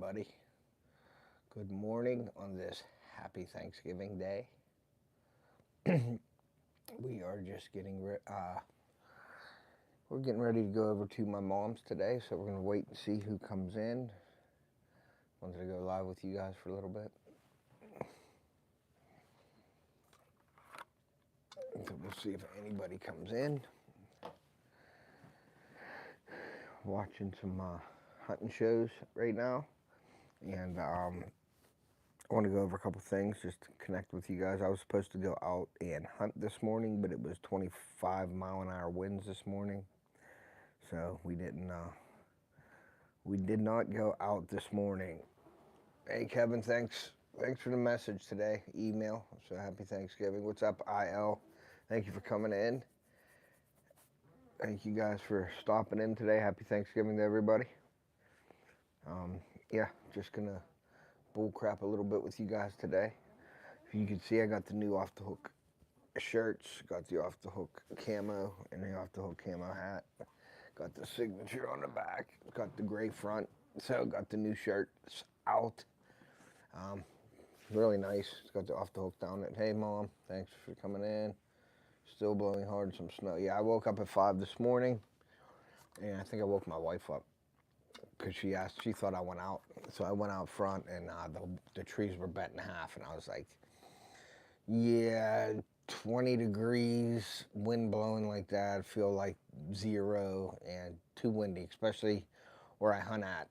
everybody. Good morning on this happy Thanksgiving day. We are just we're getting ready to go over to my mom's today, so we're going to wait and see who comes in. Wanted to go live with you guys for a little bit. So we'll see if anybody comes in. Watching some hunting shows right now, and I want to go over a couple things just to connect with you guys. I was supposed to go out and hunt this morning, but it was 25-mile-an-hour winds this morning, so we did not go out this morning. Hey Kevin, thanks for the message today, email. So happy Thanksgiving. What's up, IL? Thank you for coming in. Thank you guys for stopping in today. Happy Thanksgiving to everybody. Yeah, just gonna bull crap a little bit with you guys today. If you can see, I got the new Off the Hook shirts, got the Off the Hook camo and the Off the Hook camo hat. Got the signature on the back, got the gray front. So got the new shirts out. Really nice. It's got the Off the Hook down it. Hey Mom, thanks for coming in. Still blowing hard, some snow. Yeah, I woke up at 5 this morning, and I think I woke my wife up because she thought I went out. So I went out front, and the trees were bent in half, and I was like, yeah, 20 degrees, wind blowing like that, feel like 0 and too windy, especially where I hunt at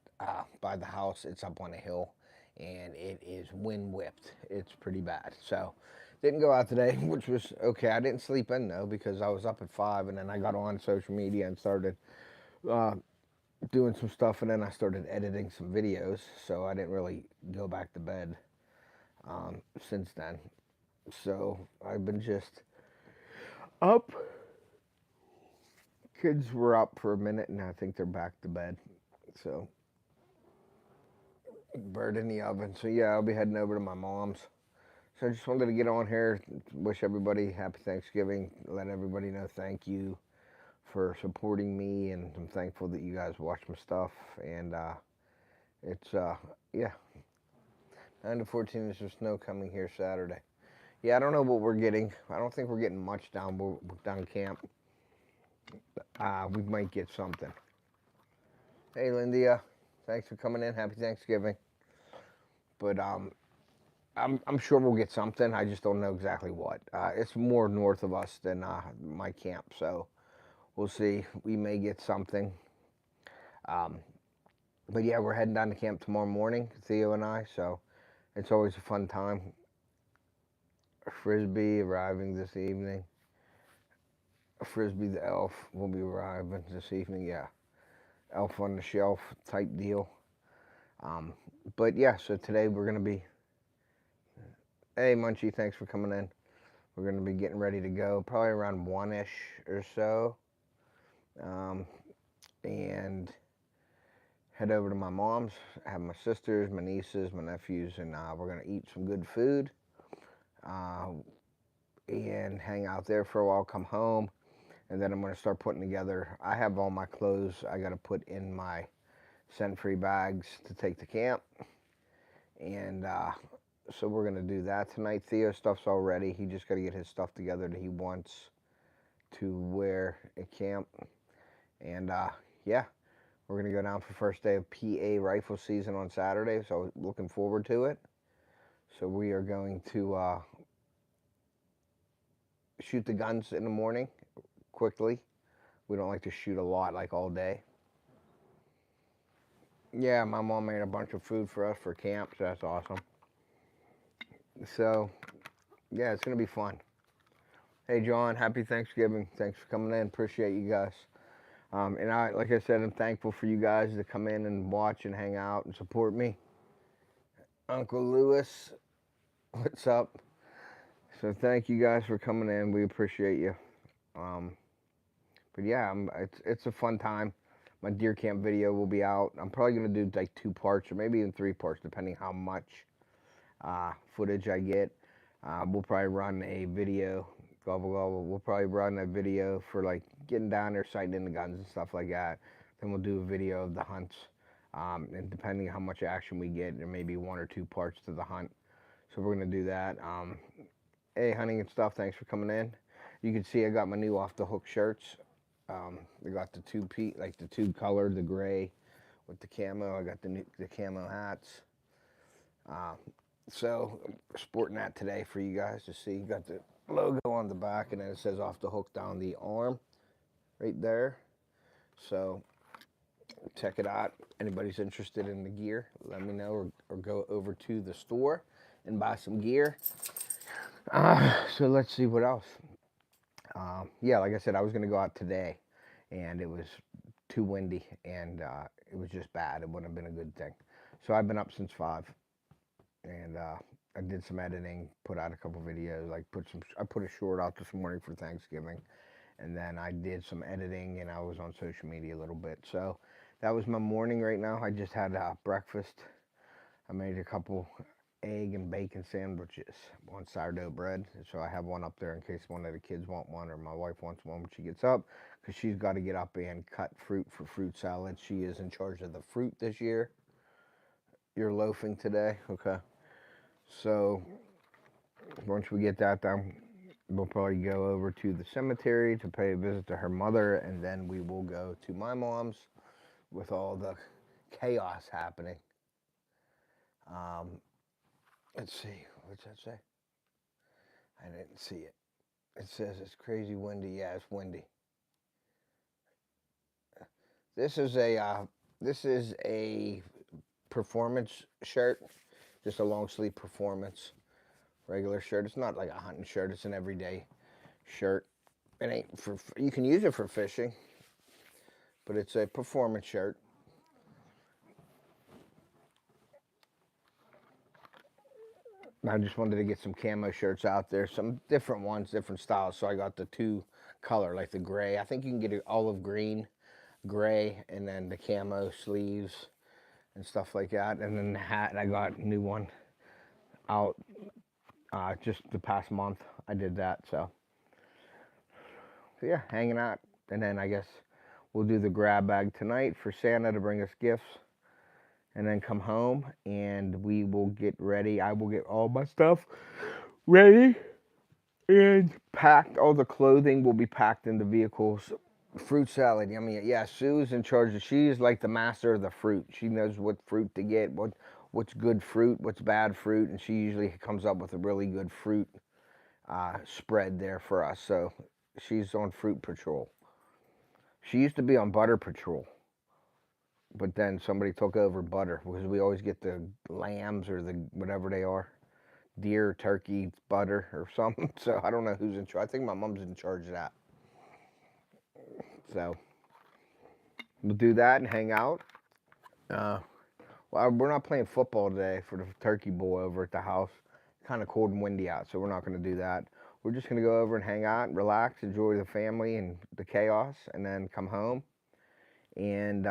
by the house. It's up on a hill, and it is wind whipped. It's pretty bad. So didn't go out today, which was okay. I didn't sleep in though because I was up at 5, and then I got on social media and started doing some stuff, and then I started editing some videos, so I didn't really go back to bed since then. So I've been just up. Kids were up for a minute, and I think they're back to bed. So bird in the oven. So yeah, I'll be heading over to my mom's. So I just wanted to get on here, wish everybody happy Thanksgiving, let everybody know thank you for supporting me, and I'm thankful that you guys watch my stuff. And it's yeah, 9 to 14 is some snow coming here Saturday. Yeah, I don't know what we're getting. I don't think we're getting much down camp. We might get something. Hey Lindia, thanks for coming in. Happy Thanksgiving. But I'm sure we'll get something. I just don't know exactly what. It's more north of us than my camp, so we'll see. We may get something. But yeah, we're heading down to camp tomorrow morning, Theo and I, so it's always a fun time. Frisbee arriving this evening. Frisbee the elf will be arriving this evening, yeah. Elf on the shelf type deal. But yeah, so today we're going to be... Hey Munchie, thanks for coming in. We're going to be getting ready to go, probably around 1-ish or so. And head over to my mom's, have my sisters, my nieces, my nephews, and we're going to eat some good food. And hang out there for a while, come home. And then I'm going to start putting together, I have all my clothes I got to put in my scent-free bags to take to camp. And so we're going to do that tonight. Theo's stuff's all ready. He just got to get his stuff together that he wants to wear at camp. And yeah, we're going to go down for first day of PA rifle season on Saturday. So looking forward to it. So we are going to shoot the guns in the morning quickly. We don't like to shoot a lot, like all day. Yeah, my mom made a bunch of food for us for camp, so that's awesome. So, yeah, it's going to be fun. Hey, John, happy Thanksgiving. Thanks for coming in. Appreciate you guys. And like I said, I'm thankful for you guys to come in and watch and hang out and support me. Uncle Lewis, what's up? So thank you guys for coming in. We appreciate you. But yeah, it's a fun time. My deer camp video will be out. I'm probably going to do like 2 parts or maybe even 3 parts, depending how much footage I get. We'll probably run a video. We'll probably run a video for like getting down there, sighting in the guns and stuff like that. Then we'll do a video of the hunts. And depending on how much action we get, there may be 1 or 2 parts to the hunt. So we're going to do that. Hey, hunting and stuff, thanks for coming in. You can see I got my new Off the Hook shirts. I got the two color, the gray with the camo. I got the camo hats. So sporting that today for you guys to see. Got the logo on the back, and then it says Off the Hook down the arm right there. So check it out. Anybody's interested in the gear, let me know, or go over to the store and buy some gear. So let's see what else. Yeah, like I said, I was going to go out today, and it was too windy, and it was just bad. It wouldn't have been a good thing. So I've been up since 5, and I did some editing, put out a couple videos. I put a short out this morning for Thanksgiving, and then I did some editing, and I was on social media a little bit. So that was my morning right now. I just had breakfast. I made a couple egg and bacon sandwiches on sourdough bread, so I have one up there in case one of the kids want one, or my wife wants one when she gets up, because she's got to get up and cut fruit for fruit salad. She is in charge of the fruit this year. You're loafing today? Okay. So once we get that done, we'll probably go over to the cemetery to pay a visit to her mother, and then we will go to my mom's with all the chaos happening. Let's see, what's that say? I didn't see it. It says it's crazy windy. Yeah, it's windy. This is a performance shirt, just a long sleeve performance regular shirt. It's not like a hunting shirt. It's an everyday shirt. It ain't for, you can use it for fishing, but it's a performance shirt. I just wanted to get some camo shirts out there, some different ones, different styles. So I got the 2 color, like the gray. I think you can get an olive green, gray, and then the camo sleeves and stuff like that. And then the hat, I got a new one out just the past month. I did that. So yeah, hanging out. And then I guess we'll do the grab bag tonight for Santa to bring us gifts. And then come home, and we will get ready. I will get all my stuff ready and packed. All the clothing will be packed in the vehicles. Fruit salad, yummy. Yeah, Sue's in charge. She's like the master of the fruit. She knows what fruit to get, what's good fruit, what's bad fruit, and she usually comes up with a really good fruit spread there for us. So she's on fruit patrol. She used to be on butter patrol, but then somebody took over butter, because we always get the lambs or the whatever they are, deer, turkey, butter or something. So I don't know who's in charge. I think my mom's in charge of that. So we'll do that and hang out. Well, we're not playing football today for the turkey bowl over at the house. Kind of cold and windy out, so we're not going to do that. We're just going to go over and hang out, relax, enjoy the family and the chaos, and then come home and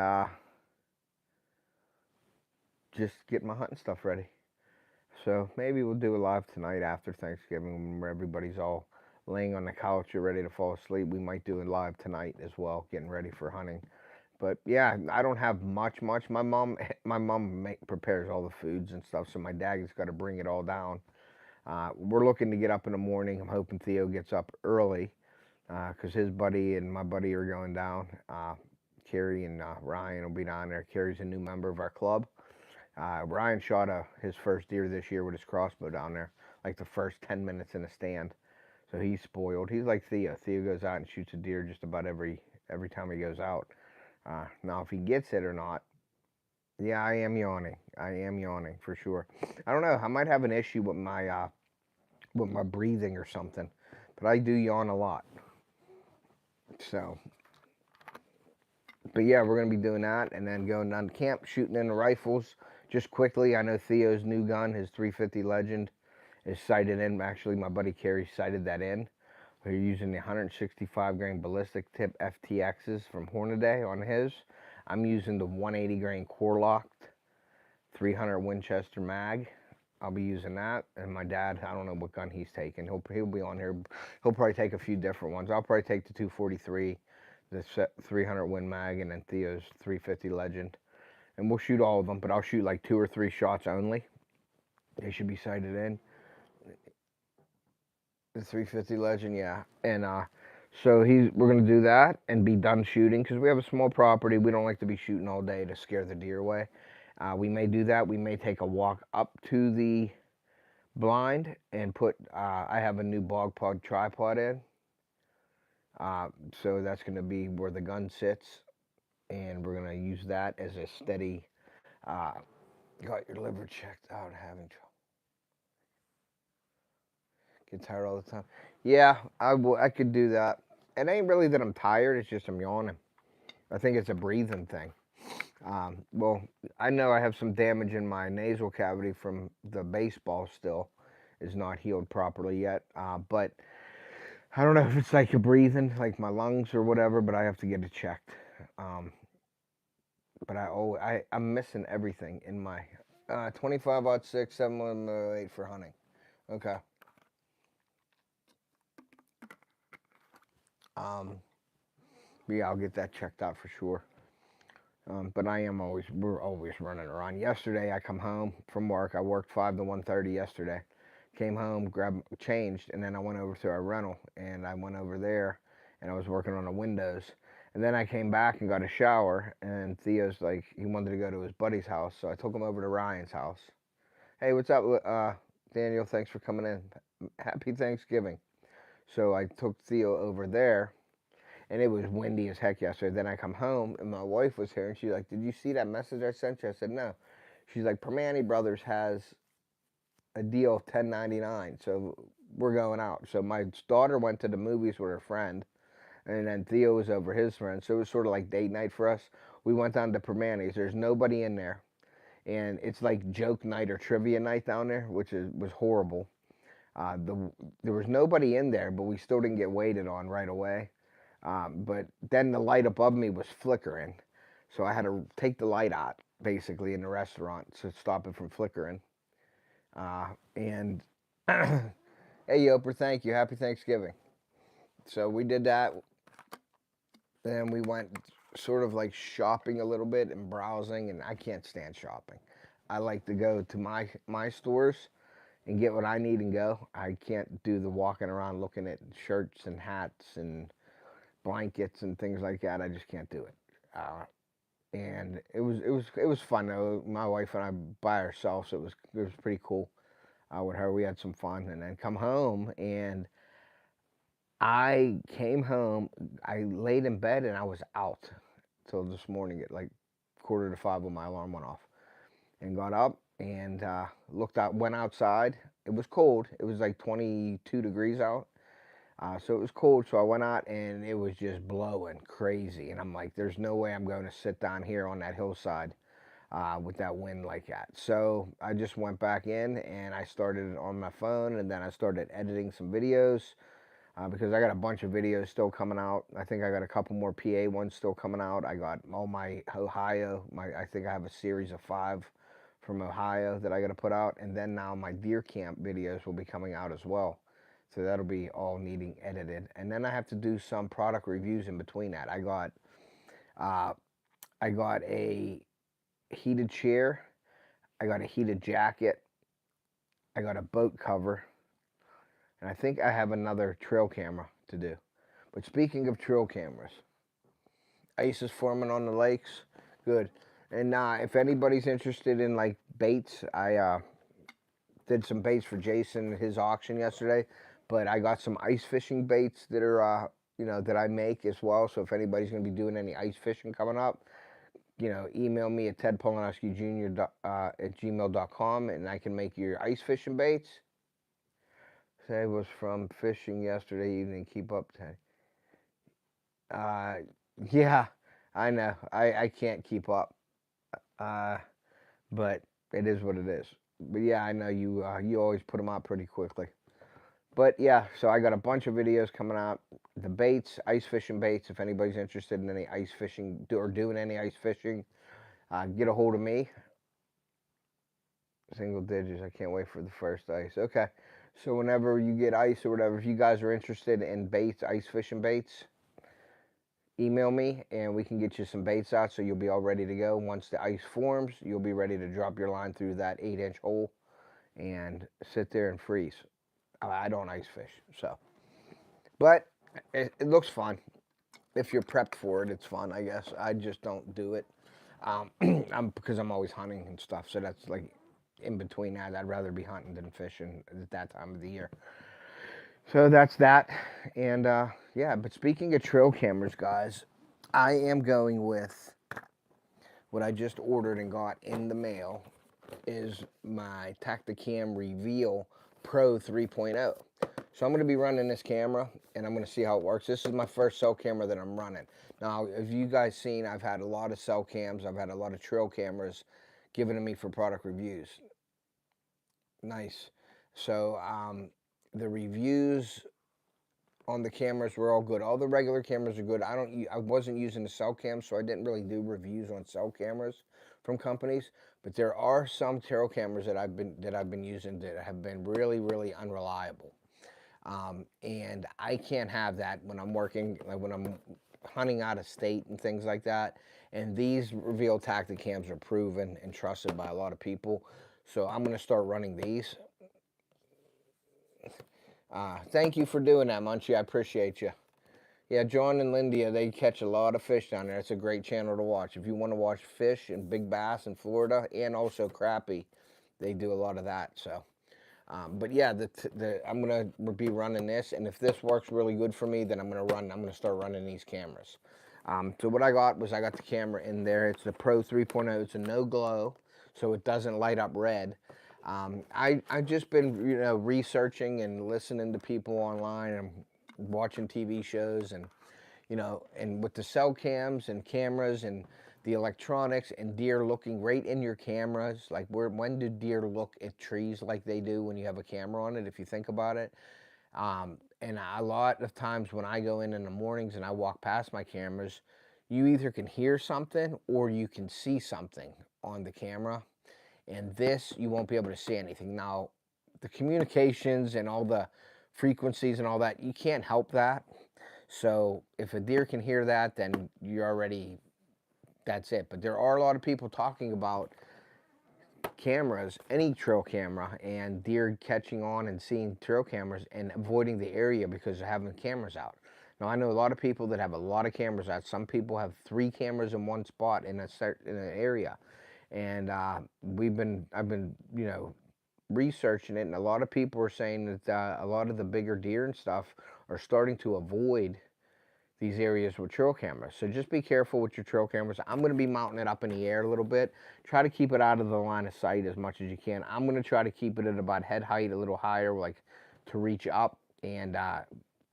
just get my hunting stuff ready. So maybe we'll do a live tonight after Thanksgiving, when everybody's all laying on the couch or ready to fall asleep. We might do it live tonight as well, getting ready for hunting. But yeah, I don't have much. My mom prepares all the foods and stuff, so my dad's got to bring it all down. We're looking to get up in the morning. I'm hoping Theo gets up early, because his buddy and my buddy are going down. Carrie and Ryan will be down there. Carrie's a new member of our club. Ryan shot his first deer this year with his crossbow down there, like the first 10 minutes in the stand. So he's spoiled. He's like Theo. Theo goes out and shoots a deer just about every time he goes out. Now, if he gets it or not, yeah, I am yawning. I am yawning for sure. I don't know. I might have an issue with my breathing or something, but I do yawn a lot. So, but yeah, we're gonna be doing that, and then going down to camp, shooting in the rifles. Just quickly, I know Theo's new gun, his 350 Legend, is sighted in. Actually, my buddy Kerry sighted that in. We're using the 165 grain ballistic tip FTXs from Hornaday on his. I'm using the 180 grain core locked 300 Winchester mag. I'll be using that. And my dad, I don't know what gun he's taking. He'll be on here. He'll probably take a few different ones. I'll probably take the 243, the 300 Win mag, and then Theo's 350 Legend. and we'll shoot all of them, but I'll shoot like 2 or 3 shots only. They should be sighted in. The 350 Legend, yeah. And so we're gonna do that and be done shooting because we have a small property. We don't like to be shooting all day to scare the deer away. We may do that. We may take a walk up to the blind and put. I have a new bog pod tripod in. So that's gonna be where the gun sits, and we're gonna use that as a steady. Got your liver checked out, having trouble. Get tired all the time. Yeah, I could do that. It ain't really that I'm tired. It's just I'm yawning. I think it's a breathing thing. Well, I know I have some damage in my nasal cavity from the baseball still. Is not healed properly yet. But I don't know if it's like a breathing, like my lungs or whatever, but I have to get it checked. But I'm missing everything in my 25-06, 7.8 for hunting. Okay. Yeah, I'll get that checked out for sure. But we're always running around. Yesterday, I come home from work. I worked 5 to 1:30 yesterday. Came home, changed, and then I went over to our rental, and I went over there, and I was working on the windows. And then I came back and got a shower, and Theo's like, he wanted to go to his buddy's house, so I took him over to Ryan's house. Hey, what's up, Daniel? Thanks for coming in. Happy Thanksgiving. So I took Theo over there, and it was windy as heck yesterday. Then I come home, and my wife was here, and she's like, did you see that message I sent you? I said, no. She's like, Permane Brothers has a deal of $10.99, so we're going out. So my daughter went to the movies with her friend, and then Theo was over his friend, so it was sort of like date night for us. We went down to Permane's. There's nobody in there, and it's like joke night or trivia night down there, which was horrible. There was nobody in there, but we still didn't get waited on right away. But then the light above me was flickering, so I had to take the light out basically in the restaurant to stop it from flickering. And hey, Yoper, thank you. Happy Thanksgiving. So we did that. Then we went sort of like shopping a little bit and browsing, and I can't stand shopping. I like to go to my stores and get what I need and go. I can't do the walking around looking at shirts and hats and blankets and things like that. I just can't do it. And it was fun though. My wife and I by ourselves. It was pretty cool. With her, we had some fun, and then come home, and I came home. I laid in bed and I was out till this morning at like 4:45 when my alarm went off, and got up and looked out. Went outside. It was cold. It was like 22 degrees out. So it was cold, so I went out and it was just blowing crazy. And I'm like, there's no way I'm going to sit down here on that hillside with that wind like that. So I just went back in and I started on my phone, and then I started editing some videos because I got a bunch of videos still coming out. I think I got a couple more PA ones still coming out. I got all my Ohio. I think I have a series of 5 from Ohio that I got to put out. And then now my deer camp videos will be coming out as well. So that'll be all needing edited. And then I have to do some product reviews in between that. I got a heated chair. I got a heated jacket. I got a boat cover. And I think I have another trail camera to do. But speaking of trail cameras, ice is forming on the lakes. Good. And if anybody's interested in like baits, I did some baits for Jason at his auction yesterday. But I got some ice fishing baits that are, that I make as well. So if anybody's going to be doing any ice fishing coming up, email me at tedpolanowskijr at gmail.com, and I can make your ice fishing baits. Say was from fishing yesterday evening. Keep up, Ted. Yeah, I know. I can't keep up. But it is what it is. But yeah, I know you always put them out pretty quickly. But yeah, so I got a bunch of videos coming out. The baits, ice fishing baits. If anybody's interested in any ice fishing or doing any ice fishing, get a hold of me. Single digits. I can't wait for the first ice. Okay. So whenever you get ice or whatever, if you guys are interested in baits, ice fishing baits, email me and we can get you some baits out so you'll be all ready to go. Once the ice forms, you'll be ready to drop your line through that 8-inch hole and sit there and freeze. I don't ice fish, so. But it looks fun. If you're prepped for it, it's fun, I guess. I just don't do it because I'm always hunting and stuff, so that's like in between that. I'd rather be hunting than fishing at that time of the year. So that's that. And yeah, but speaking of trail cameras, guys, I am going with what I just ordered and got in the mail is my Tactacam Reveal Pro 3.0. So I'm going to be running this camera and I'm going to see how it works. This is my first cell camera that I'm running. Now, if you guys seen, I've had a lot of cell cams. I've had a lot of trail cameras given to me for product reviews. Nice. So the reviews on the cameras were all good. All the regular cameras are good. I wasn't using the cell cam, so I didn't really do reviews on cell cameras from companies. But there are some trail cameras that I've been using that have been really, really unreliable. And I can't have that when I'm working, like when I'm hunting out of state and things like that. And these Reveal Tactacams are proven and trusted by a lot of people. So I'm going to start running these. Thank you for doing that, Munchie. I appreciate you. Yeah, John and Lindia, they catch a lot of fish down there. It's a great channel to watch. If you want to watch fish and big bass in Florida and also crappie, they do a lot of that. So, but yeah, I'm going to be running this. And if this works really good for me, then I'm going to start running these cameras. So what I got the camera in there. It's the Pro 3.0. It's a no glow, so it doesn't light up red. I've just been, researching and listening to people online and watching TV shows and, and with the cell cams and cameras and the electronics and deer looking right in your cameras, like when do deer look at trees like they do when you have a camera on it, if you think about it. And a lot of times when I go in the mornings and I walk past my cameras, you either can hear something or you can see something on the camera. And this, you won't be able to see anything. Now, the communications and all the frequencies and all that, you can't help that. So if a deer can hear that, then you're already, that's it. But there are a lot of people talking about cameras, any trail camera, and deer catching on and seeing trail cameras and avoiding the area because of having cameras out. Now, I know a lot of people that have a lot of cameras out. Some people have 3 cameras in one spot in an area. And I've been, researching it, and a lot of people are saying that a lot of the bigger deer and stuff are starting to avoid these areas with trail cameras. So just be careful with your trail cameras. I'm going to be mounting it up in the air a little bit. Try to keep it out of the line of sight as much as you can. I'm going to try to keep it at about head height, a little higher, like to reach up and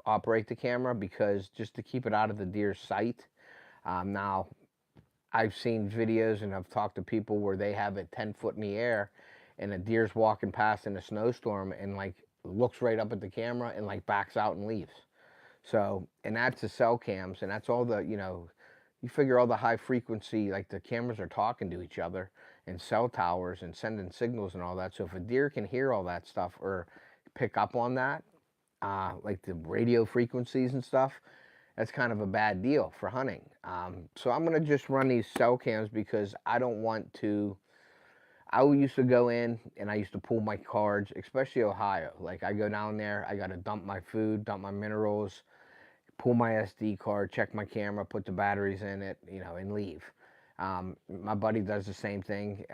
operate the camera, because just to keep it out of the deer's sight. Now, I've seen videos and I've talked to people where they have it 10 foot in the air and a deer's walking past in a snowstorm and like looks right up at the camera and like backs out and leaves. So, and that's the cell cams, and that's all the, you figure all the high frequency, like the cameras are talking to each other and cell towers and sending signals and all that. So if a deer can hear all that stuff or pick up on that, like the radio frequencies and stuff, that's kind of a bad deal for hunting. So I'm going to just run these cell cams because I don't want to. I used to go in and I used to pull my cards, especially Ohio. Like I go down there, I got to dump my food, dump my minerals, pull my SD card, check my camera, put the batteries in it, and leave. My buddy does the same thing,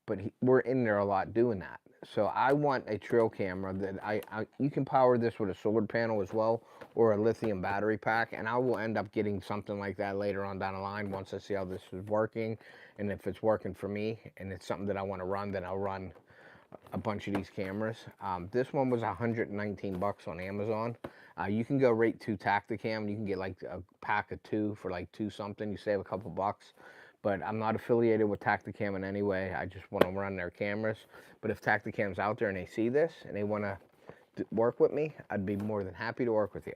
but we're in there a lot doing that. So I want a trail camera that you can power this with a solar panel as well, or a lithium battery pack, and I will end up getting something like that later on down the line once I see how this is working, and if it's working for me, and it's something that I want to run, then I'll run a bunch of these cameras. This one was $119 on Amazon. You can go right to Tactacam. You can get like a pack of 2 for like 2 something. You save a couple bucks. But I'm not affiliated with Tactacam in any way. I just want to run their cameras. But if Tactacam's out there and they see this and they want to work with me, I'd be more than happy to work with you.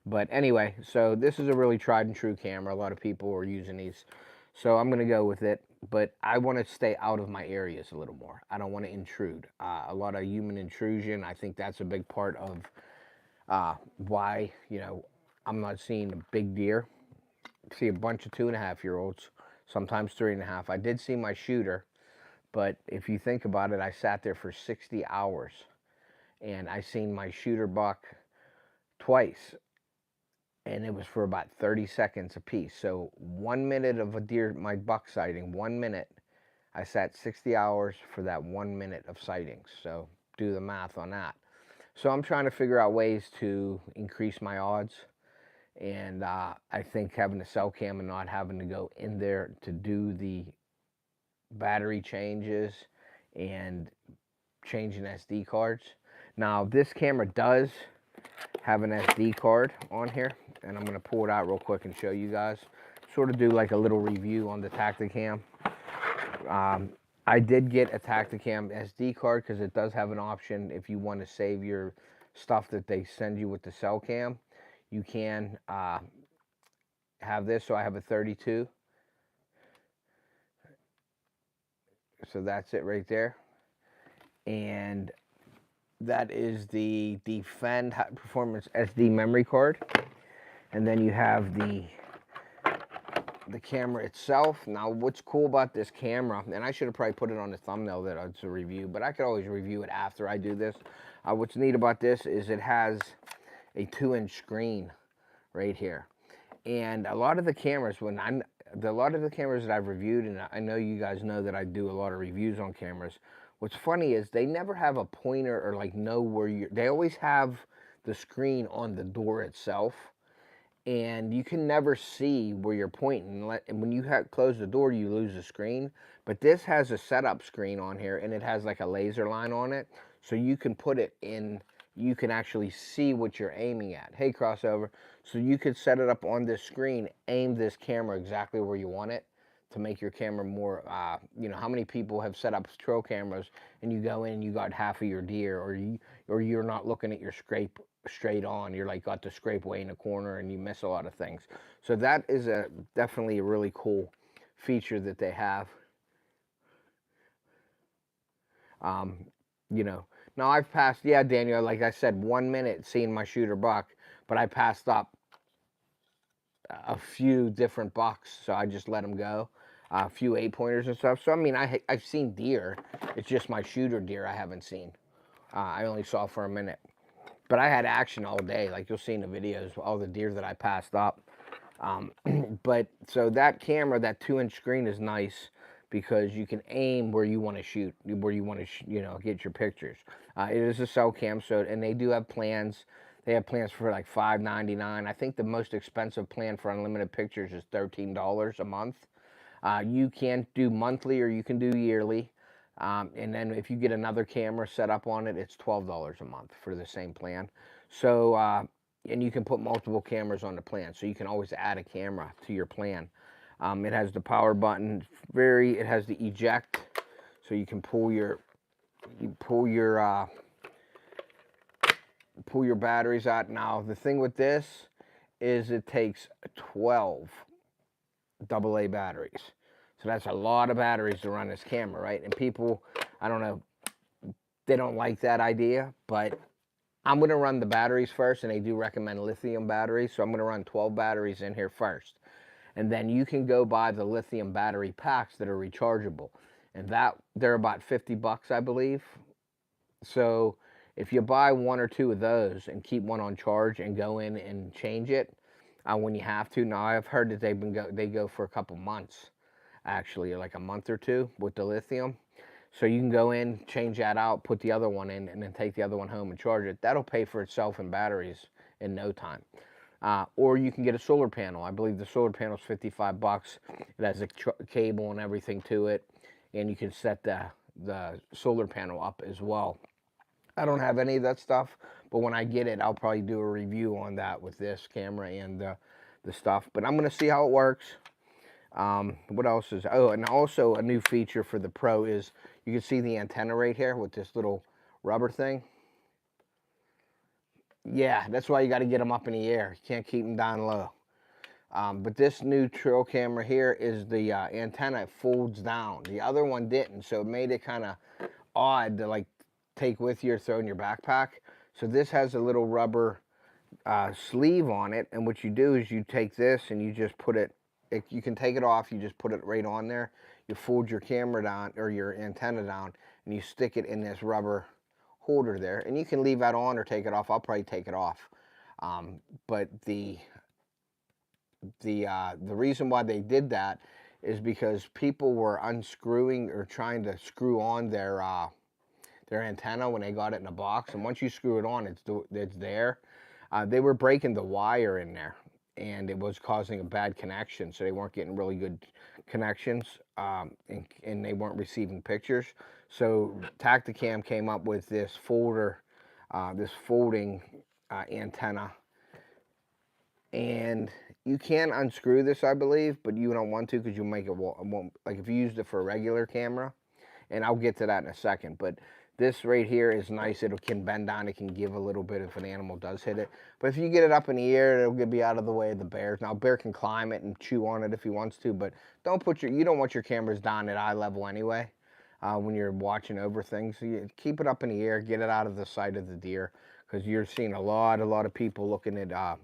But anyway, so this is a really tried and true camera. A lot of people are using these. So I'm going to go with it. But I want to stay out of my areas a little more. I don't want to intrude. A lot of human intrusion, I think that's a big part of why, I'm not seeing a big deer. see a bunch of 2.5-year-olds, sometimes 3.5. I did see my shooter, but if you think about it, I sat there for 60 hours, and I seen my shooter buck twice, and it was for about 30 seconds apiece. So 1 minute of a deer, my buck sighting, 1 minute, I sat 60 hours for that 1 minute of sightings. So do the math on that. So I'm trying to figure out ways to increase my odds. And I think having a cell cam and not having to go in there to do the battery changes and changing SD cards. Now this camera does have an SD card on here, and I'm going to pull it out real quick and show you guys. Sort of do like a little review on the Tactacam. I did get a Tactacam SD card because it does have an option if you want to save your stuff that they send you with the cell cam. You can have this, so I have a 32. So that's it right there. And that is the Defend High Performance SD memory card. And then you have the camera itself. Now, what's cool about this camera, and I should have probably put it on the thumbnail that it's a review, but I could always review it after I do this. What's neat about this is it has a 2-inch screen right here. And a lot of the cameras, a lot of the cameras that I've reviewed, and I know you guys know that I do a lot of reviews on cameras. What's funny is they never have a pointer or like know where you're, they always have the screen on the door itself. And you can never see where you're pointing. And when you close the door, you lose the screen. But this has a setup screen on here, and it has like a laser line on it. So you can put it in, you can actually see what you're aiming at. Hey, crossover. So you could set it up on this screen, aim this camera exactly where you want it to make your camera more, you know, how many people have set up trail cameras and you go in and you got half of your deer, or you're not looking at your scrape straight on, you're like got the scrape way in the corner and you miss a lot of things. So that is definitely a really cool feature that they have. You know, now I've passed, yeah, Daniel, like I said, 1 minute seeing my shooter buck, but I passed up a few different bucks, so I just let them go. A few 8-pointers and stuff. So I mean, I've seen deer. It's just my shooter deer I haven't seen. I only saw for a minute. But I had action all day, like you'll see in the videos, all the deer that I passed up. But so that camera, that 2-inch screen is nice because you can aim where you want to shoot, where you want to, you know, get your pictures. It is a cell cam, so, and they do have plans. They have plans for like $5.99. I think the most expensive plan for unlimited pictures is $13 a month. You can do monthly or you can do yearly. And then if you get another camera set up on it, it's $12 a month for the same plan. So, and you can put multiple cameras on the plan, so you can always add a camera to your plan. It has the power button. It has the eject, so you can pull your batteries out. Now, the thing with this is it takes 12 AA batteries. So that's a lot of batteries to run this camera, right? And people, I don't know, they don't like that idea, but I'm going to run the batteries first, and they do recommend lithium batteries, so I'm going to run 12 batteries in here first. And then you can go buy the lithium battery packs that are rechargeable. And they're about 50 bucks, I believe. So if you buy 1 or 2 of those and keep one on charge and go in and change it when you have to. Now, I've heard that they go for a couple months, actually, like a month or 2 with the lithium. So you can go in, change that out, put the other one in, and then take the other one home and charge it. That'll pay for itself in batteries in no time. Or you can get a solar panel. I believe the solar panel is 55 bucks. It has a cable and everything to it, and you can set the solar panel up as well. I don't have any of that stuff, but when I get it, I'll probably do a review on that with this camera and the stuff. But I'm going to see how it works. What else is, oh, and also a new feature for the Pro is you can see the antenna right here with this little rubber thing. Yeah, that's why you got to get them up in the air. You can't keep them down low. But this new trail camera here is the antenna folds down. The other one didn't, so it made it kind of odd to like take with you or throw in your backpack. So this has a little rubber sleeve on it, and what you do is you take this and you just put it, you can take it off, you just put it right on there, you fold your camera down, or your antenna down, and you stick it in this rubber holder there, and you can leave that on or take it off. I'll probably take it off. But the reason why they did that is because people were unscrewing or trying to screw on their antenna when they got it in a box, and once you screw it on, it's there. They were breaking the wire in there, and it was causing a bad connection, so they weren't getting really good connections, and they weren't receiving pictures. So Tactacam came up with this folding antenna, and you can unscrew this, I believe, but you don't want to, because you'll make it won't, like if you used it for a regular camera, and I'll get to that in a second. But this right here is nice. It can bend down. It can give a little bit if an animal does hit it. But if you get it up in the air, it'll be out of the way of the bears. Now, a bear can climb it and chew on it if he wants to, but you don't want your cameras down at eye level anyway when you're watching over things. So you keep it up in the air, get it out of the sight of the deer, because you're seeing a lot of people looking at, I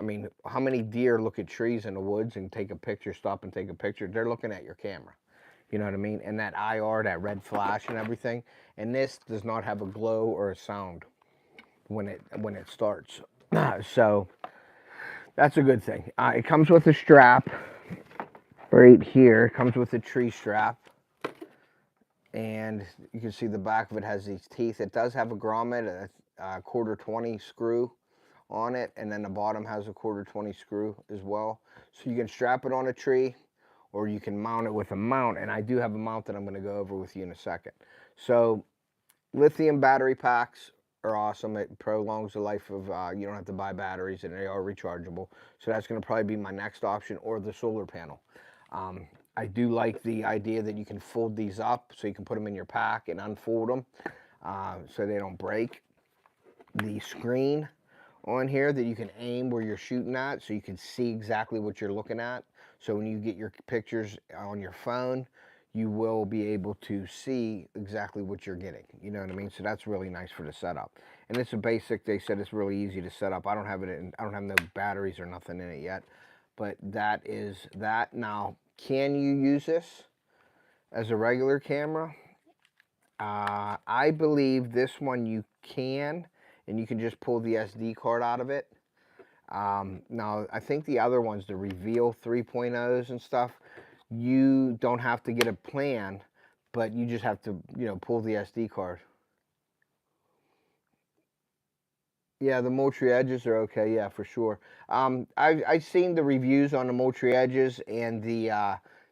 mean, how many deer look at trees in the woods and take a picture, stop and take a picture? They're looking at your camera. You know what I mean? And that IR, that red flash and everything. And this does not have a glow or a sound when it starts. So that's a good thing. It comes with a strap right here. It comes with a tree strap. And you can see the back of it has these teeth. It does have a grommet, a 1/4-20 screw on it. And then the bottom has a 1/4-20 screw as well. So you can strap it on a tree, or you can mount it with a mount, and I do have a mount that I'm going to go over with you in a second. So lithium battery packs are awesome. It prolongs the life of, you don't have to buy batteries, and they are rechargeable. So that's going to probably be my next option, or the solar panel. I do like the idea that you can fold these up, so you can put them in your pack and unfold them so they don't break. The screen on here that you can aim where you're shooting at, so you can see exactly what you're looking at. So when you get your pictures on your phone, you will be able to see exactly what you're getting. You know what I mean? So that's really nice for the setup. And it's a basic. They said it's really easy to set up. I don't have no batteries or nothing in it yet. But that is that. Now, can you use this as a regular camera? I believe this one you can, and you can just pull the SD card out of it. Now, I think the other ones, the Reveal 3.0s and stuff, you don't have to get a plan, but you just have to, pull the SD card. Yeah, the Moultrie edges are okay, yeah, for sure. I've seen the reviews on the Moultrie edges and the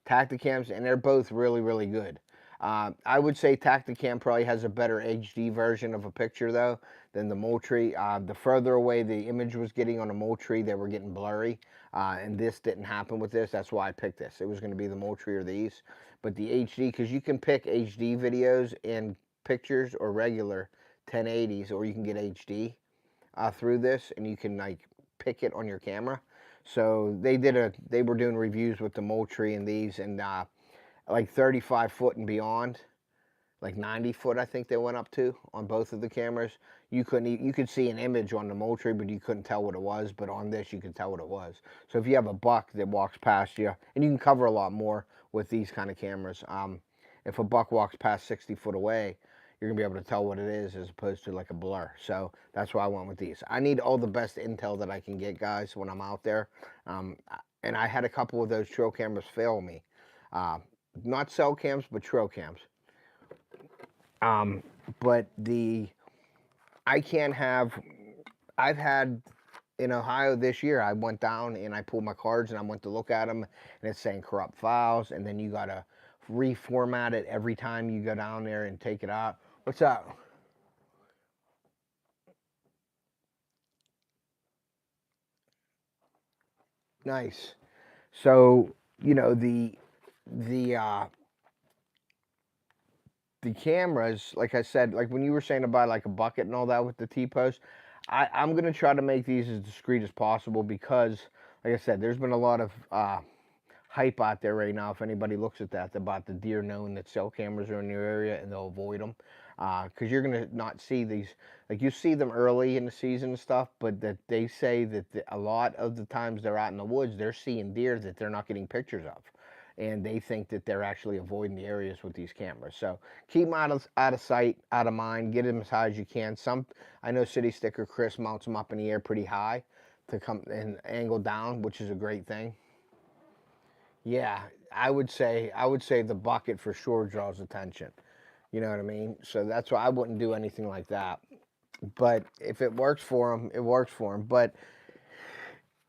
Tactacams, and they're both really, really good. I would say Tactacam probably has a better HD version of a picture, though, than the Moultrie. The further away the image was getting on the Moultrie, they were getting blurry, and this didn't happen with this. That's why I picked this. It was going to be the Moultrie or these. But the HD, because you can pick HD videos and pictures or regular 1080s, or you can get HD through this, and you can like pick it on your camera. So they were doing reviews with the Moultrie and these, and like 35 foot and beyond, like 90 foot, I think they went up to on both of the cameras. You could see an image on the Moultrie, but you couldn't tell what it was. But on this, you could tell what it was. So if you have a buck that walks past you, and you can cover a lot more with these kind of cameras. If a buck walks past 60 foot away, you're gonna be able to tell what it is, as opposed to like a blur. So that's why I went with these. I need all the best intel that I can get, guys, when I'm out there. And I had a couple of those trail cameras fail me. Not cell cams, but trail cams. But I've had, in Ohio this year, I went down and I pulled my cards and I went to look at them, and it's saying corrupt files, and then you gotta reformat it every time you go down there and take it out. What's up? Nice. So, the cameras, like I said, like when you were saying about like a bucket and all that with the T-post, I'm going to try to make these as discreet as possible, because, like I said, there's been a lot of hype out there right now, if anybody looks at that, about the deer knowing that cell cameras are in your area and they'll avoid them. because you're going to not see these, like you see them early in the season and stuff, but that they say that a lot of the times they're out in the woods, they're seeing deer that they're not getting pictures of. And they think that they're actually avoiding the areas with these cameras. So keep them out of sight, out of mind, get them as high as you can. I know City Sticker Chris mounts them up in the air pretty high to come and angle down, which is a great thing. Yeah, I would say the bucket for sure draws attention. You know what I mean? So that's why I wouldn't do anything like that. But if it works for them, it works for them. But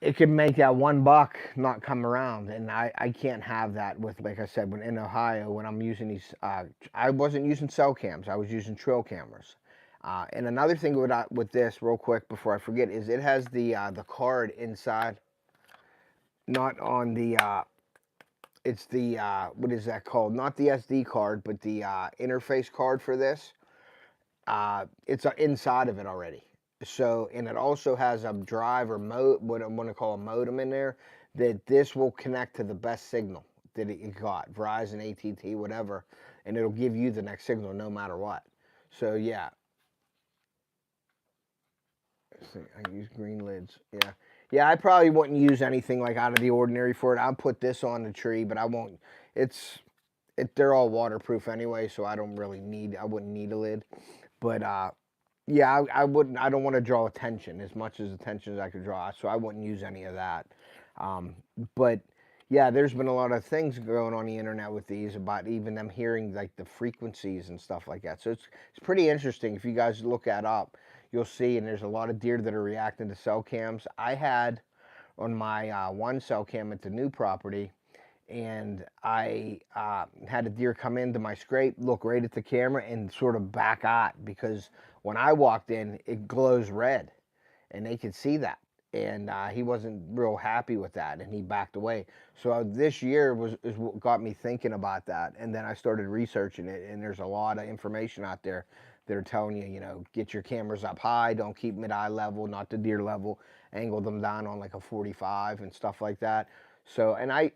it could make that $1 not come around, and I can't have that with, like I said, when in Ohio, when I'm using these, I wasn't using cell cams, I was using trail cameras. And another thing with this, real quick before I forget, is it has the card inside, not on the, it's the, what is that called? Not the SD card, but the interface card for this. It's inside of it already. So, and it also has a drive or what I want to call a modem in there, that this will connect to the best signal that it got, Verizon, AT&T, whatever, and it'll give you the next signal no matter what. So yeah. Let's see, I use green lids. Yeah. Yeah, I probably wouldn't use anything like out of the ordinary for it. I'll put this on the tree, but I won't. They're all waterproof anyway, so I wouldn't need a lid. But yeah, I wouldn't. I don't want to draw attention as much as attention as I could draw, so I wouldn't use any of that. But yeah, there's been a lot of things going on the internet with these about even them hearing like the frequencies and stuff like that. So it's pretty interesting. If you guys look that up, you'll see. And there's a lot of deer that are reacting to cell cams. I had on my one cell cam at the new property, and I had a deer come into my scrape, look right at the camera, and sort of back out, because when I walked in, it glows red, and they could see that. And he wasn't real happy with that, and he backed away. So this year is what got me thinking about that, and then I started researching it, and there's a lot of information out there that are telling you, get your cameras up high, don't keep them at eye level, not the deer level, angle them down on like a 45 and stuff like that. So, and I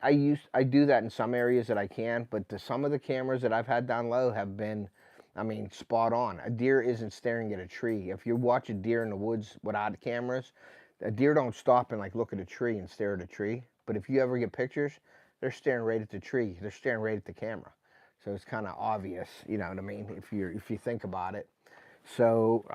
do that in some areas that I can, but some of the cameras that I've had down low have been, I mean, spot on. A deer isn't staring at a tree. If you watch a deer in the woods without cameras, a deer don't stop and like look at a tree and stare at a tree. But if you ever get pictures, they're staring right at the tree. They're staring right at the camera. So it's kind of obvious, you know what I mean, if you think about it. So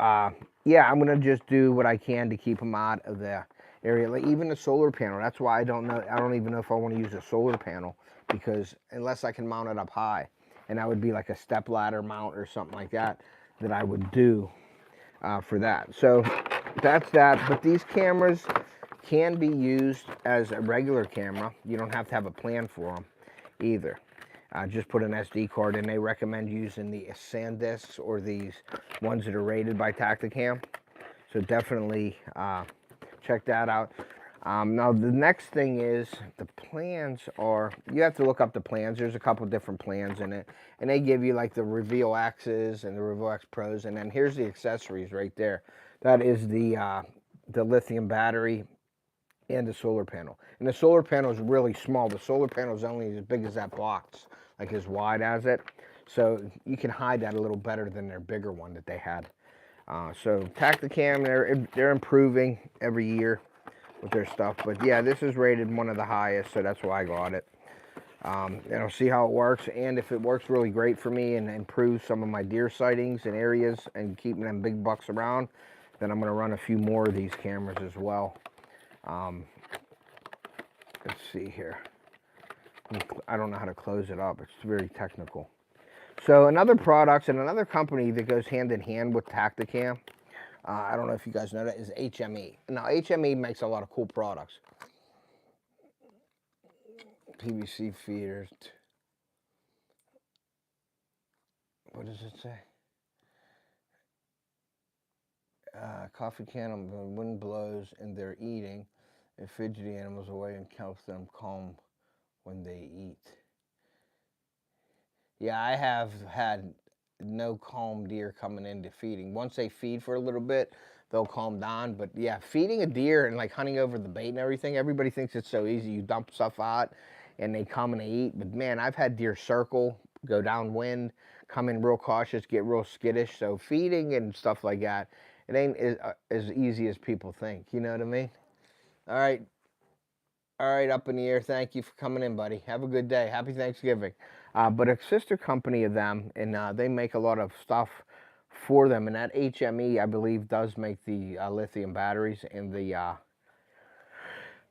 yeah, I'm gonna just do what I can to keep them out of the area. Like even the solar panel. That's why I don't even know if I want to use a solar panel, because unless I can mount it up high, and that would be like a step ladder mount or something like that I would do for that. So that's that. But these cameras can be used as a regular camera. You don't have to have a plan for them either. Just put an SD card in. They recommend using the SanDiscs or these ones that are rated by Tactacam. So definitely check that out. Now the next thing is the plans are, you have to look up the plans. There's a couple different plans in it, and they give you like the Reveal X's and the Reveal X Pros, and then here's the accessories right there. That is the lithium battery and the solar panel. And the solar panel is really small. The solar panel is only as big as that box, like as wide as it. So you can hide that a little better than their bigger one that they had. So Tactacam, they're improving every year with their stuff. But yeah, this is rated one of the highest, so that's why I got it. And I'll see how it works. And if it works really great for me and improves some of my deer sightings and areas and keeping them big bucks around, then I'm going to run a few more of these cameras as well. Let's see here. I don't know how to close it up. It's very technical. So another product and another company that goes hand in hand with Tactacam, I don't know if you guys know that, is HME. Now HME makes a lot of cool products. PVC feeders. What does it say? Coffee can when the wind blows and they're eating, it fidgety animals away and helps them calm when they eat. Yeah, I have had no calm deer coming into feeding. Once they feed for a little bit, they'll calm down. But yeah, feeding a deer and like hunting over the bait and everything, everybody thinks it's so easy. You dump stuff out and they come and they eat. But man, I've had deer circle, go downwind, come in real cautious, get real skittish. So feeding and stuff like that, it ain't as easy as people think. You know what I mean? All right. All right, up in the air. Thank you for coming in, buddy. Have a good day. Happy Thanksgiving. But a sister company of them, and they make a lot of stuff for them. And that HME, I believe, does make the lithium batteries and the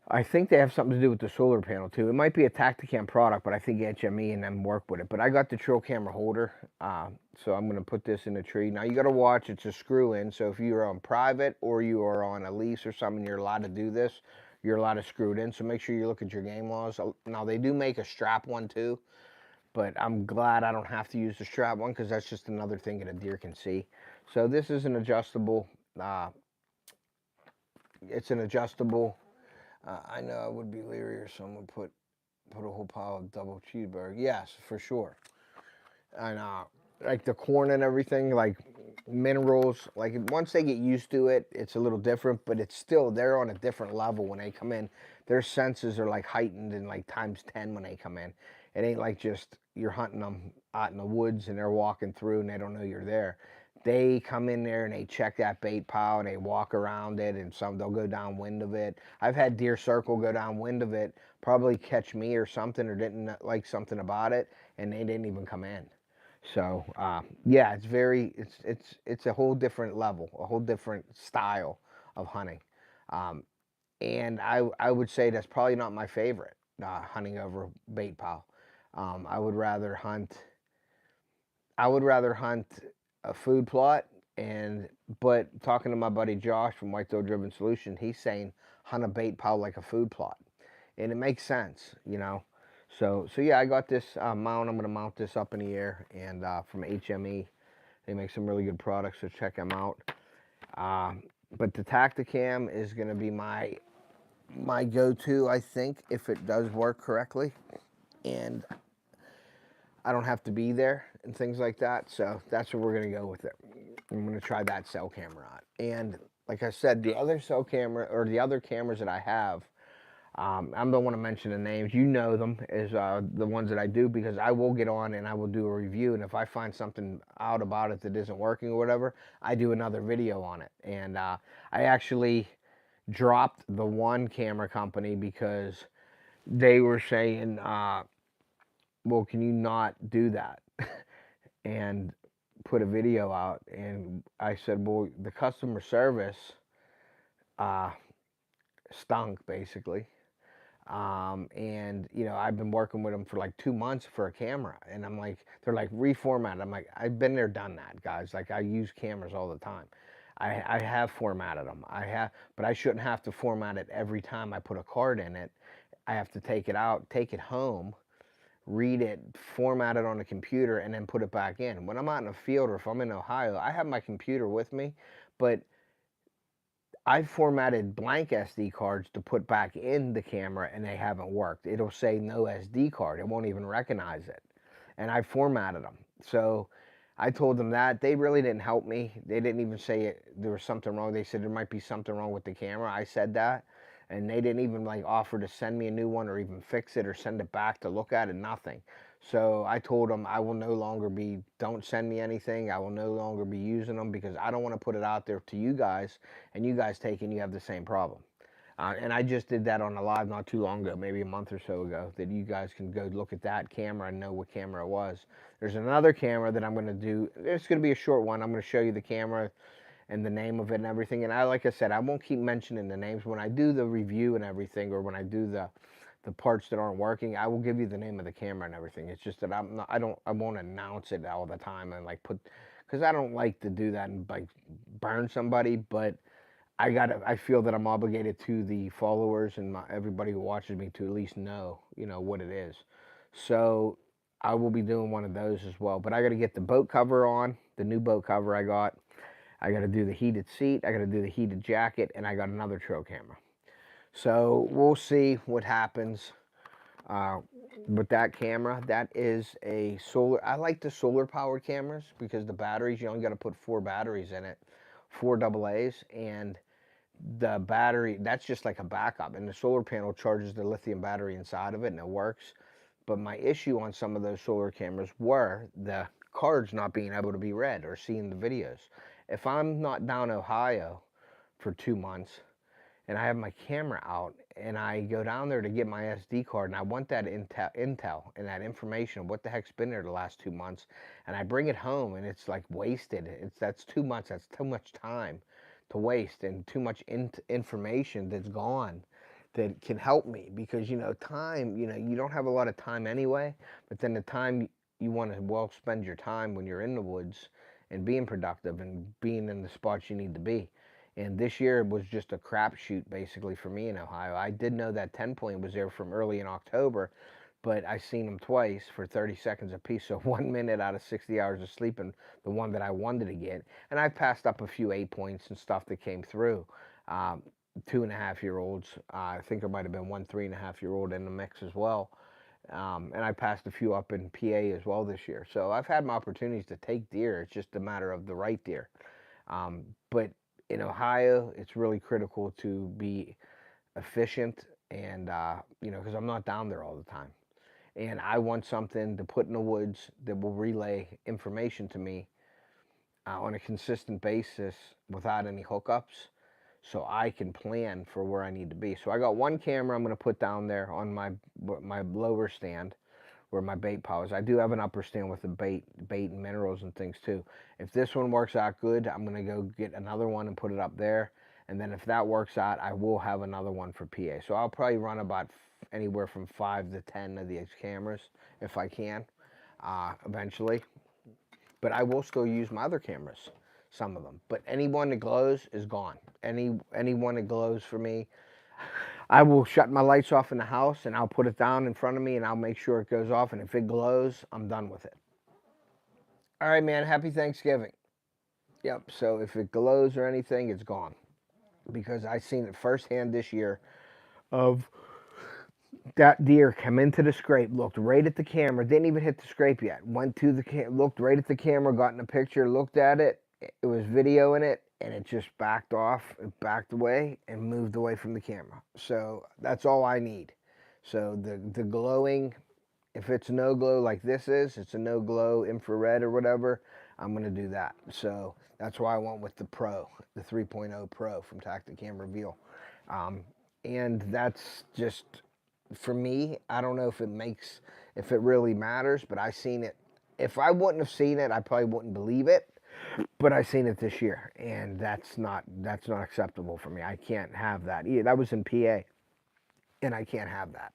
I think they have something to do with the solar panel too. It might be a Tactacam product, but I think HME and them work with it. But I got the trail camera holder, so I'm going to put this in the tree. Now you got to watch, it's a screw in. So if you're on private or you are on a lease or something, you're allowed to do this. You're allowed to screw it in. So make sure you look at your game laws. Now they do make a strap one too, but I'm glad I don't have to use the strap one because that's just another thing that a deer can see. So this is an adjustable. It's an adjustable. I know I would be leery or someone put a whole pile of double cheeseburger. Yes, for sure. And like the corn and everything, like minerals, like once they get used to it, it's a little different, but it's still, they're on a different level when they come in. Their senses are like heightened and like times 10 when they come in. It ain't like just you're hunting them out in the woods and they're walking through and they don't know you're there. They come in there and they check that bait pile and they walk around it, and some they'll go downwind of it. I've had deer circle go downwind of it, probably catch me or something, or didn't like something about it, and they didn't even come in. So yeah, it's a whole different level, a whole different style of hunting, and I would say that's probably not my favorite, hunting over bait pile. I would rather hunt. I would rather hunt a food plot, but talking to my buddy Josh from Whitetail Driven Solution, he's saying hunt a bait pile like a food plot, and it makes sense, you know. So yeah, I got this mount. I'm gonna mount this up in the air, and from HME, they make some really good products, so check them out. But the Tactacam is gonna be my go-to, I think, if it does work correctly, and I don't have to be there and things like that. So that's where we're going to go with it. I'm going to try that cell camera on. And like I said, the other cell camera, or the other cameras that I have, I don't want to mention the names. You know them as the ones that I do, because I will get on and I will do a review. And if I find something out about it that isn't working or whatever, I do another video on it. And I actually dropped the one camera company because they were saying, well, can you not do that and put a video out? And I said, well, the customer service stunk, basically. And you know, I've been working with them for like 2 months for a camera, and I'm like, they're like, reformat. I'm like, I've been there, done that, guys. Like, I use cameras all the time. I have formatted them. But I shouldn't have to format it every time I put a card in it. I have to take it out, take it home, read it, format it on the computer, and then put it back in. When I'm out in the field, or if I'm in Ohio, I have my computer with me, but I've formatted blank SD cards to put back in the camera, and they haven't worked. It'll say no SD card. It won't even recognize it. And I formatted them. So I told them that. They really didn't help me. They didn't even say there was something wrong. They said there might be something wrong with the camera. I said that. And they didn't even like offer to send me a new one or even fix it or send it back to look at it, nothing. So I told them I will no longer be, don't send me anything. I will no longer be using them, because I don't want to put it out there to you guys and you guys take and you have the same problem. And I just did that on a live not too long ago, maybe a month or so ago, that you guys can go look at that camera and know what camera it was. There's another camera that I'm going to do. It's going to be a short one. I'm going to show you the camera and the name of it and everything. And like I said, I won't keep mentioning the names. When I do the review and everything, or when I do the parts that aren't working, I will give you the name of the camera and everything. It's just that I won't announce it all the time and like because I don't like to do that and like burn somebody, but I feel that I'm obligated to the followers and everybody who watches me to at least know, you know, what it is. So I will be doing one of those as well. But I got to get the boat cover on, the new boat cover I got. I got to do the heated seat. I got to do the heated jacket, and I got another trail camera. So we'll see what happens with that camera. That is a solar. I like the solar powered cameras because the batteries, you only got to put 4 batteries in it, 4 AA's, and the battery, that's just like a backup. And the solar panel charges the lithium battery inside of it, and it works. But my issue on some of those solar cameras were the cards not being able to be read or seeing the videos. If I'm not down Ohio for 2 months and I have my camera out and I go down there to get my SD card and I want that intel and that information of what the heck's been there the last 2 months, and I bring it home and it's like wasted. That's 2 months. That's too much time to waste and too much information that's gone that can help me, because time, you don't have a lot of time anyway, but then the time you want to well spend your time when you're in the woods and being productive and being in the spots you need to be. And this year was just a crapshoot basically for me in Ohio. I did know that 10 point was there from early in October, but I seen them twice for 30 seconds apiece. So 1 minute out of 60 hours of sleeping, the one that I wanted to get. And I passed up a few 8 points and stuff that came through. 2.5-year-olds. I think there might have been one 3.5-year-old in the mix as well. And I passed a few up in PA as well this year. So I've had my opportunities to take deer. It's just a matter of the right deer. But in Ohio, it's really critical to be efficient and, because I'm not down there all the time. And I want something to put in the woods that will relay information to me on a consistent basis without any hookups, so I can plan for where I need to be. So I got one camera I'm going to put down there on my lower stand where my bait pile is. I do have an upper stand with the bait and minerals and things too. If this one works out good, I'm going to go get another one and put it up there. And then if that works out, I will have another one for PA. So I'll probably run about anywhere from 5 to 10 of these cameras if I can, eventually. But I will still use my other cameras, some of them. But anyone that glows is gone. Anyone that glows for me, I will shut my lights off in the house and I'll put it down in front of me and I'll make sure it goes off. And if it glows, I'm done with it. All right, man. Happy Thanksgiving. Yep. So if it glows or anything, it's gone. Because I seen it firsthand this year of that deer come into the scrape, looked right at the camera, didn't even hit the scrape yet. Went to the looked right at the camera, got in a picture, looked at it. It was video in it, and it just backed off, it backed away, and moved away from the camera. So that's all I need. So the glowing, if it's no glow like this is, it's a no glow infrared or whatever, I'm gonna do that. So that's why I went with the Pro, the 3.0 Pro from Tactacam Reveal, and that's just, for me, I don't know if it really matters, but I seen it. If I wouldn't have seen it, I probably wouldn't believe it. But I seen it this year, and that's not acceptable for me. I can't have that. Yeah, that was in PA, and I can't have that.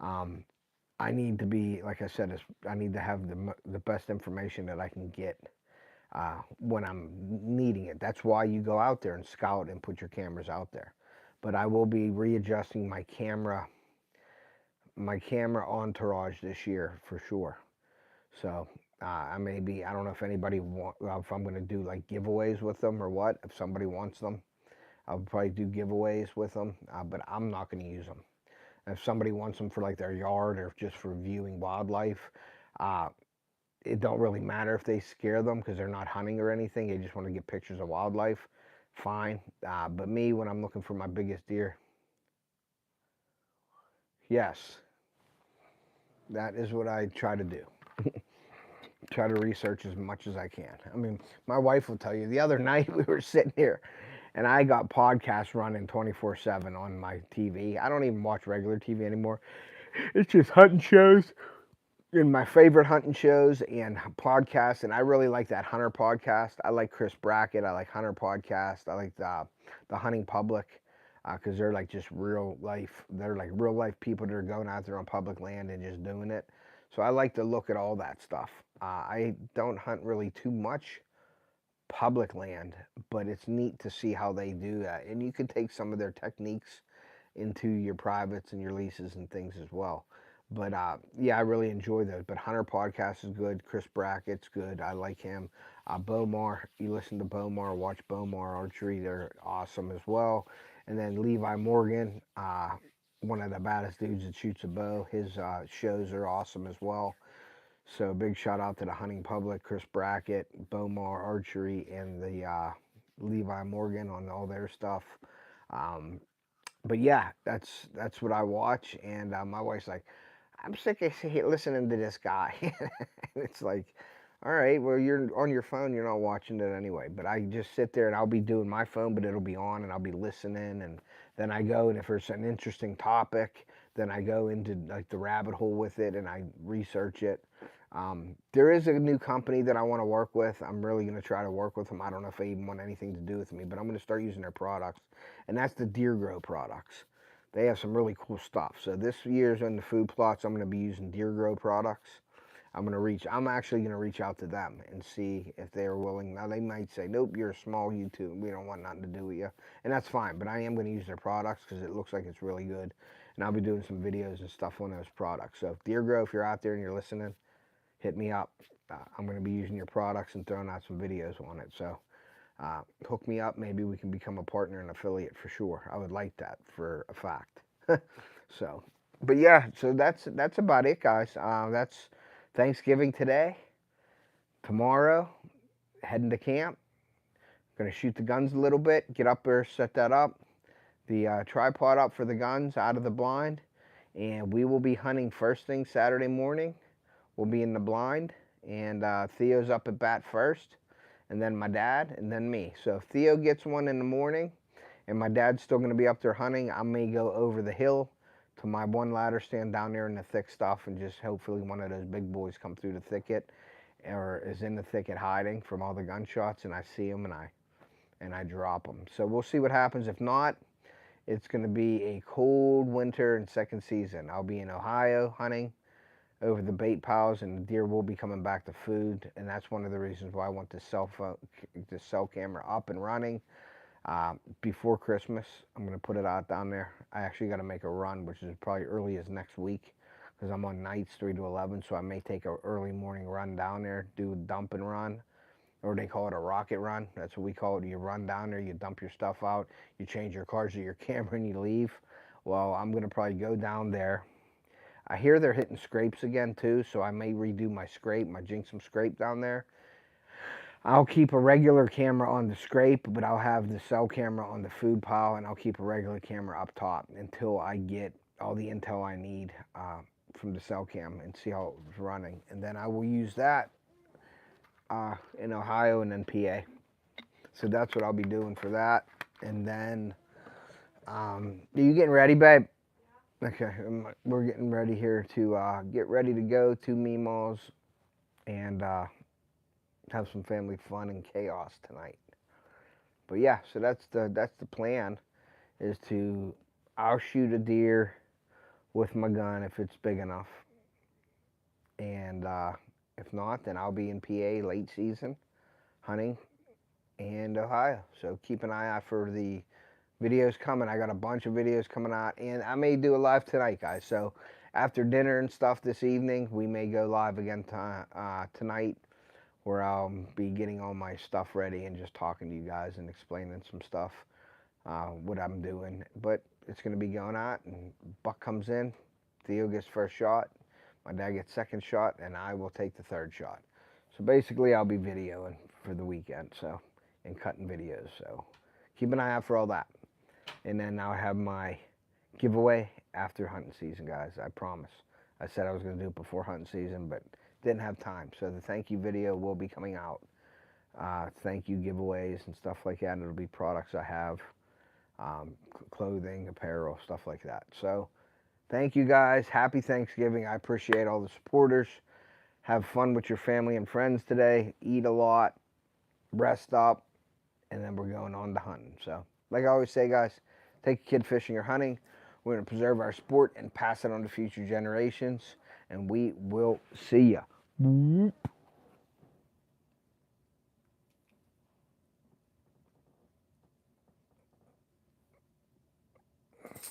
I need to be, like I said, I need to have the best information that I can get when I'm needing it. That's why you go out there and scout and put your cameras out there. But I will be readjusting my camera entourage this year for sure. So I don't know if anybody if I'm going to do like giveaways with them or what. If somebody wants them, I'll probably do giveaways with them, but I'm not going to use them. If somebody wants them for like their yard or just for viewing wildlife, it don't really matter if they scare them because they're not hunting or anything. They just want to get pictures of wildlife. Fine. But me, when I'm looking for my biggest deer, yes, that is what I try to do. Try to research as much as I can. I mean, my wife will tell you, the other night we were sitting here and I got podcasts running 24/7 on my TV. I don't even watch regular TV anymore. It's just hunting shows and my favorite hunting shows and podcasts. And I really like that Hunter podcast. I like Chris Brackett. I like Hunter podcast. I like the Hunting Public, because they're like just real life. They're like real life people that are going out there on public land and just doing it. So I like to look at all that stuff. I don't hunt really too much public land, but it's neat to see how they do that. And you can take some of their techniques into your privates and your leases and things as well. But yeah, I really enjoy those. But Hunter podcast is good. Chris Brackett's good. I like him. Bowmar, you listen to Bowmar, watch Bowmar Archery. They're awesome as well. And then Levi Morgan, one of the baddest dudes that shoots a bow. His shows are awesome as well. So big shout out to the Hunting Public, Chris Brackett, Bowmar Archery, and the Levi Morgan on all their stuff. But yeah, that's what I watch. And my wife's like, I'm sick of listening to this guy. And it's like, all right, well, you're on your phone, you're not watching it anyway. But I just sit there and I'll be doing my phone, but it'll be on and I'll be listening. And then I go, and if there's an interesting topic, then I go into like the rabbit hole with it and I research it. There is a new company that I want to work with. I'm really going to try to work with them. I don't know if they even want anything to do with me, but I'm going to start using their products. And that's the Deer Grow products. They have some really cool stuff. So this year's in the food plots, I'm going to be using Deer Grow products. I'm actually going to reach out to them and see if they're willing. Now they might say, nope, you're a small YouTube. We don't want nothing to do with you. And that's fine, but I am going to use their products because it looks like it's really good. And I'll be doing some videos and stuff on those products. So Deer Grow, if you're out there and you're listening, hit me up. I'm going to be using your products and throwing out some videos on it. So hook me up. Maybe we can become a partner and affiliate for sure. I would like that for a fact. So, but yeah, so that's about it, guys. That's Thanksgiving today. Tomorrow, heading to camp. Going to shoot the guns a little bit. Get up there, set that up. The tripod up for the guns out of the blind. And we will be hunting first thing Saturday morning. We'll be in the blind, and Theo's up at bat first, and then my dad, and then me. So if Theo gets one in the morning, and my dad's still going to be up there hunting, I may go over the hill to my one ladder stand down there in the thick stuff, and just hopefully one of those big boys come through the thicket, or is in the thicket hiding from all the gunshots, and I see them, and I drop them. So we'll see what happens. If not, it's going to be a cold winter and second season. I'll be in Ohio hunting over the bait piles, and the deer will be coming back to food, and that's one of the reasons why I want the cell camera up and running before Christmas. I'm going to put it out down there. I actually got to make a run, which is probably early as next week, because I'm on nights 3 to 11, so I may take an early morning run down there, do a dump and run, or they call it a rocket run. That's what we call it. You run down there, you dump your stuff out, you change your cards to your camera, and you leave. Well, I'm going to probably go down there. I hear they're hitting scrapes again too, so I may redo my scrape, my Jinxum scrape down there. I'll keep a regular camera on the scrape, but I'll have the cell camera on the food pile, and I'll keep a regular camera up top until I get all the intel I need from the cell cam and see how it's running. And then I will use that in Ohio and then PA. So that's what I'll be doing for that. And then, are you getting ready, babe? Okay, we're getting ready here to get ready to go to Meemaw's and have some family fun and chaos tonight. But yeah, so that's the plan, is I'll shoot a deer with my gun if it's big enough, and if not, then I'll be in PA late season hunting and Ohio. So keep an eye out for the videos coming. I got a bunch of videos coming out, and I may do a live tonight, guys. So after dinner and stuff this evening, we may go live again tonight, where I'll be getting all my stuff ready and just talking to you guys and explaining some stuff, what I'm doing. But it's going to be going out, and buck comes in, Theo gets first shot, my dad gets second shot, and I will take the third shot. So basically, I'll be videoing for the weekend, and cutting videos. So keep an eye out for all that. And then I'll have my giveaway after hunting season, guys. I promise. I said I was going to do it before hunting season, but didn't have time. So the thank you video will be coming out. Thank you giveaways and stuff like that. It'll be products I have, clothing, apparel, stuff like that. So thank you, guys. Happy Thanksgiving. I appreciate all the supporters. Have fun with your family and friends today. Eat a lot. Rest up. And then we're going on to hunting. So like I always say, guys, take a kid fishing or hunting. We're going to preserve our sport and pass it on to future generations. And we will see ya.